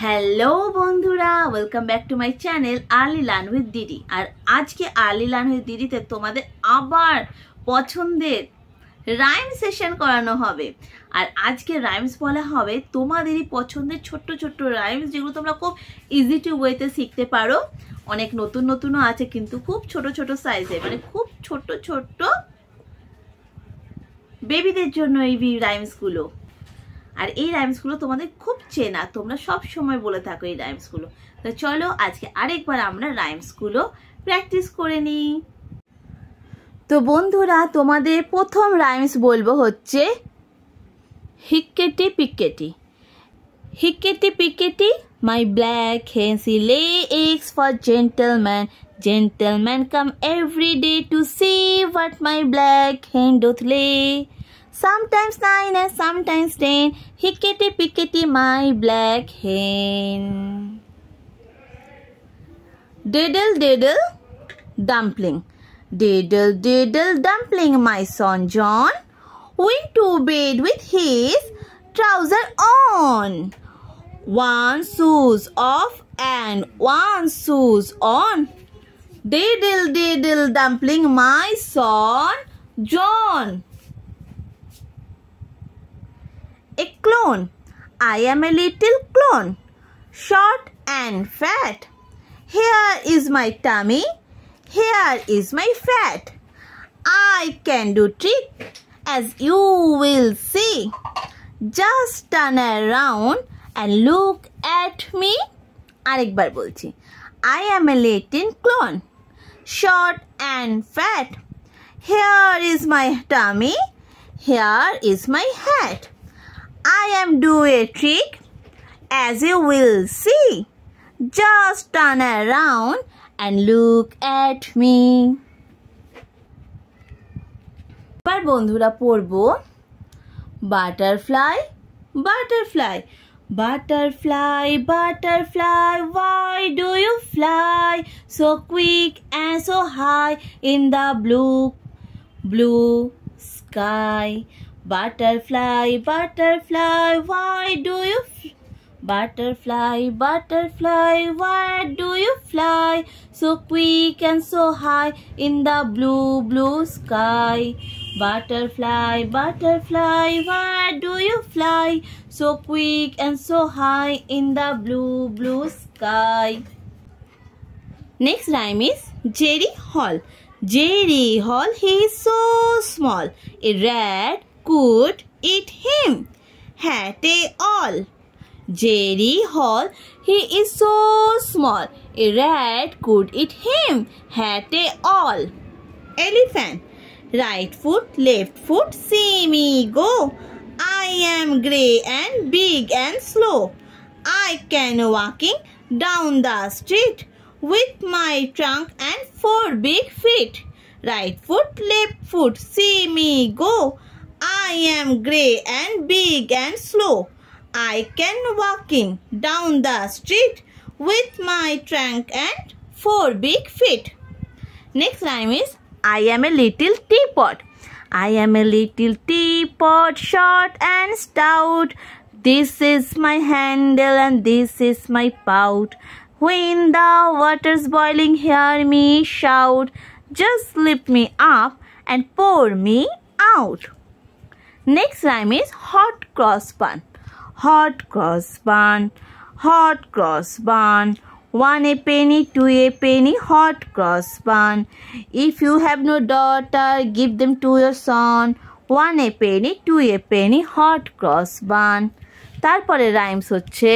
Hello বন্ধুরা, welcome back to my channel early learn with দিদি। আর আজকে আর্লি লার্ন উইথ দিদিতে তোমাদের আবার পছন্দের রাইম সেশন করানো হবে। আর আজকে রাইমস বলা হবে তোমাদেরই পছন্দের ছোট্ট ছোট্ট রাইমস, যেগুলো তোমরা খুব ইজি টু ওয়েতে শিখতে পারো। অনেক নতুন নতুনও আছে, কিন্তু খুব ছোট ছোট সাইজে, মানে খুব ছোট্ট ছোট্ট বেবিদের জন্য এই রাইমসগুলো। আর এই রাইমসগুলো তোমাদের খুব চেনা, তোমরা সব সময় বলে থাকো এই রাইমসগুলো। তো চলো আজকে আরেকবার আমরা রাইমসগুলো প্র্যাকটিস করে নিই। তো বন্ধুরা, তোমাদের প্রথম রাইমস বলবো হচ্ছে হিক্কেটি পিক্কেটি। হিক্কেটি পিক্কেটি, my black hen she lay eggs for gentlemen. Gentlemen come every day to see what my black hen doth lay. Sometimes 9 and sometimes 10, hickety pickety my black hen. Diddle diddle dumpling. Diddle diddle dumpling, my son John went to bed with his trouser on. One shoes off and one shoes on. Diddle diddle dumpling, my son John. A clone. I am a little clone, short and fat. Here is my tummy, here is my fat. I can do trick, as you will see. Just turn around and look at me. আরেকবার বলছি, I am a little clone, short and fat. Here is my tummy, here is my hat. I am do a trick, as you will see. Just turn around and look at me. এবার বন্ধুরা পড়বো butterfly, butterfly. Butterfly, butterfly, why do you fly so quick and so high in the blue sky? Butterfly, butterfly, why do you butterfly, butterfly, why do you fly so quick and so high in the blue sky? Butterfly, butterfly, why do you fly so quick and so high in the blue sky? Next rhyme is Jerry Hall. Jerry Hall, he is so small, a rat could eat him, hat a all. Jerry Hall, he is so small, a rat could eat him, hat a all. Elephant. Right foot, left foot, see me go. I am grey and big and slow. I can walking down the street with my trunk and 4 big feet. Right foot, left foot, see me go. I am grey and big and slow. I can walking down the street with my trunk and 4 big feet. Next rhyme is I am a little teapot. I am a little teapot, short and stout. This is my handle and this is my spout. When the water's boiling, hear me shout. Just lift me up and pour me out. Next rhyme is hot cross bun. Hot cross bun, hot cross bun. 1 a penny, 2 a penny, hot cross bun. If you have no daughter, give them to your son. 1 a penny, 2 a penny, hot cross bun. তারপরে rhymes হচ্ছে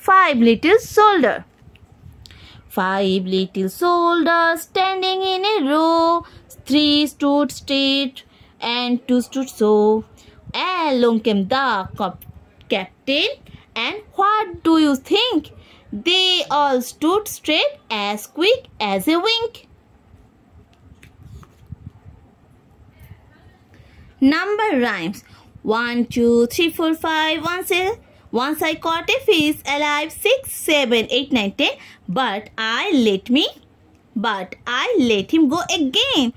5 little soldier. 5 little soldiers standing in a row. 3 stood straight and 2 stood so. Along came the captain, and what do you think? They all stood straight, as quick as a wink. Number rhymes. 1, 2, 3, 4, 5. Once I caught a fish alive. 6, 7, 8, 9, 10. But I let him go again.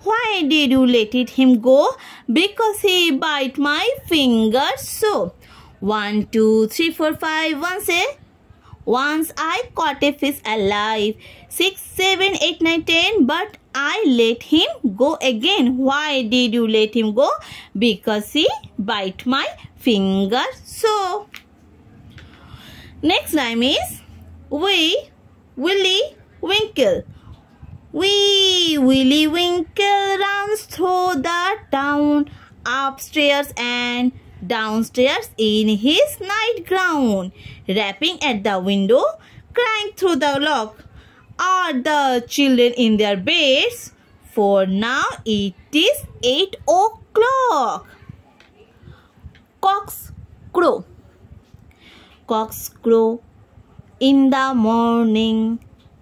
Why did you let him go? Because he bite my finger so. 1, 2, 3, 4, 5. Once I caught a fish alive. 6, 7, 8, 9, 10. But I let him go again. Why did you let him go? Because he bite my finger. So, next rhyme is Wee Willie Winkle. Wee Willie Winkle runs through the town, upstairs and downstairs in his nightgown, rapping at the window, crying through the lock. Are the children in their beds? For now it is 8 o'clock. Cocks crow. Cocks crow in the morning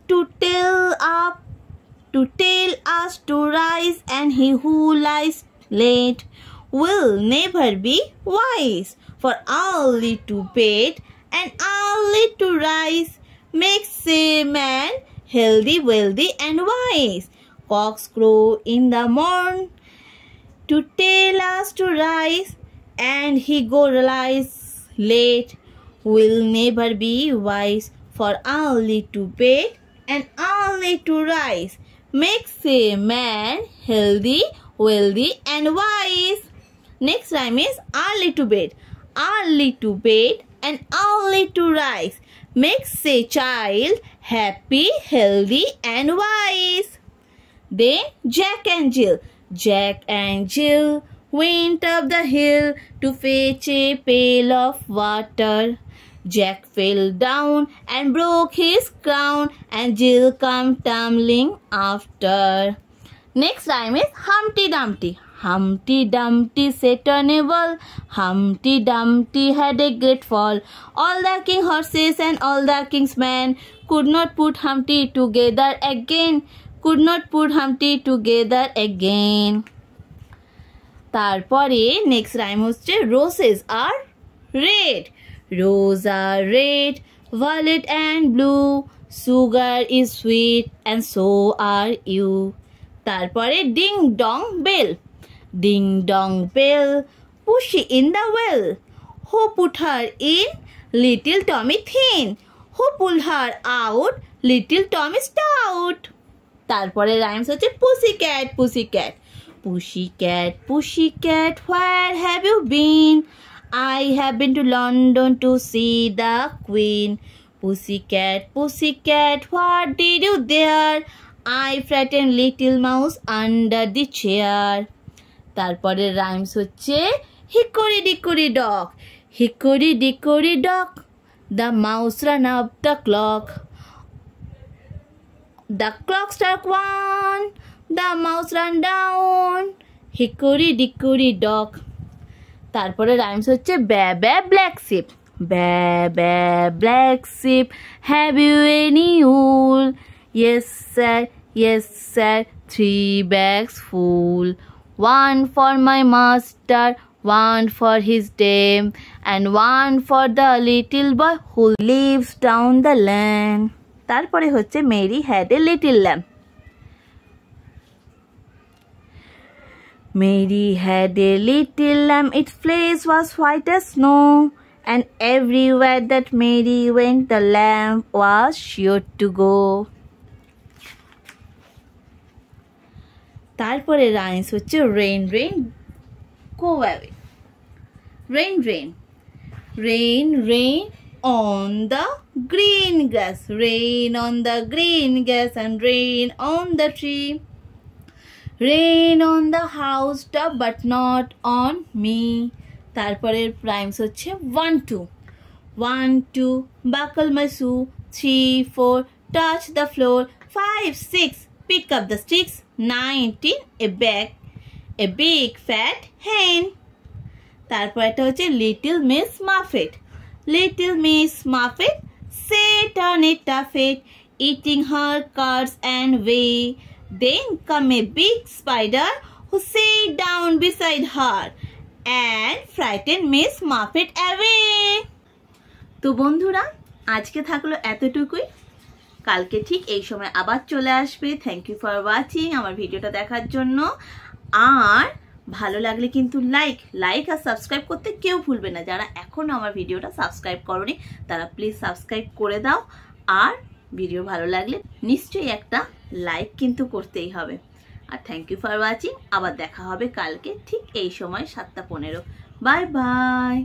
to tell us to rise, and he who lies late will never be wise. For early to bed and early to rise makes a man healthy, wealthy and wise. Cocks crow in the morn to tell us to rise, and he who lies late will never be wise. For early to bed and early to rise makes a man healthy, wealthy and wise. Next rhyme is early to bed. Early to bed and early to rise makes a child happy, healthy and wise. Then Jack and Jill. Jack and Jill went up the hill to fetch a pail of water. Jack fell down and broke his crown, and Jill came tumbling after. Next rhyme is Humpty Dumpty. Humpty Dumpty sat on a wall. Humpty Dumpty had a great fall. All the king's horses and all the king's men could not put Humpty together again. Could not put Humpty together again. তারপরে next rhyme হচ্ছে Roses are red. Roses are red, violet and blue. Sugar is sweet and so are you. তারপরে Ding Dong Bell. Ding Dong Bell, Pussy in the well. Who put her in? Little Tommy Thin. Who pulled her out? Little Tommy Stout. তারপরে rhymes হচ্ছে Pussycat, Pussycat. Pussycat, Pussycat, where have you been? I have been to London to see the Queen. Pussycat, Pussycat, what did you there? I frightened little mouse under the chair. তারপরে rhymes হচ্ছে Hickory Dickory Dock. Hickory Dickory Dock, the mouse ran up the clock. The clock struck 1, the mouse ran down. Hickory Dickory Dock. তারপরে rhymes হচ্ছে Ba Ba Black Sheep. Ba Ba Black Sheep, have you any wool? Yes sir, yes sir, 3 bags full. 1 for my master, 1 for his dame, and 1 for the little boy who lives down the lane. তারপরে হচ্ছে Mary had a little lamb. Mary had a little lamb, its fleece was white as snow, and everywhere that Mary went, the lamb was sure to go. তারপরে rhymes হচ্ছে Rain, rain, go away. Rain, rain, rain, rain on the green grass. Rain on the green grass and rain on the tree. Rain on the housetop but not on me. তারপরে rhymes হচ্ছে 1, 2. 1, 2, buckle my shoe. 3, 4, touch the floor. 5, 6, pick up the sticks. 19, a big fat hen. তারপরটা হচ্ছে Little Miss Muffet. Little Miss Muffet sat on a tuffet, eating her curds and whey. Then come a big spider who sat down beside her and frightened Miss Muffet away. তো বন্ধুরা, আজকে থাকলো এতটুকুই। কালকে ঠিক এই সময় আবার চলে আসবে। থ্যাংক ইউ ফর ওয়াচিং, আমার ভিডিওটা দেখার জন্য। আর ভালো লাগলে কিন্তু লাইক আর সাবস্ক্রাইব করতে কেউ ভুলবে না। যারা এখনো আমার ভিডিওটা সাবস্ক্রাইব করনি তারা প্লিজ সাবস্ক্রাইব করে দাও। আর ভিডিও ভালো লাগলে নিশ্চয়ই একটা লাইক কিন্তু করতেই হবে। আর থ্যাংক ইউ ফর ওয়াচিং। আবার দেখা হবে কালকে ঠিক এই সময় 7:15। Bye bye.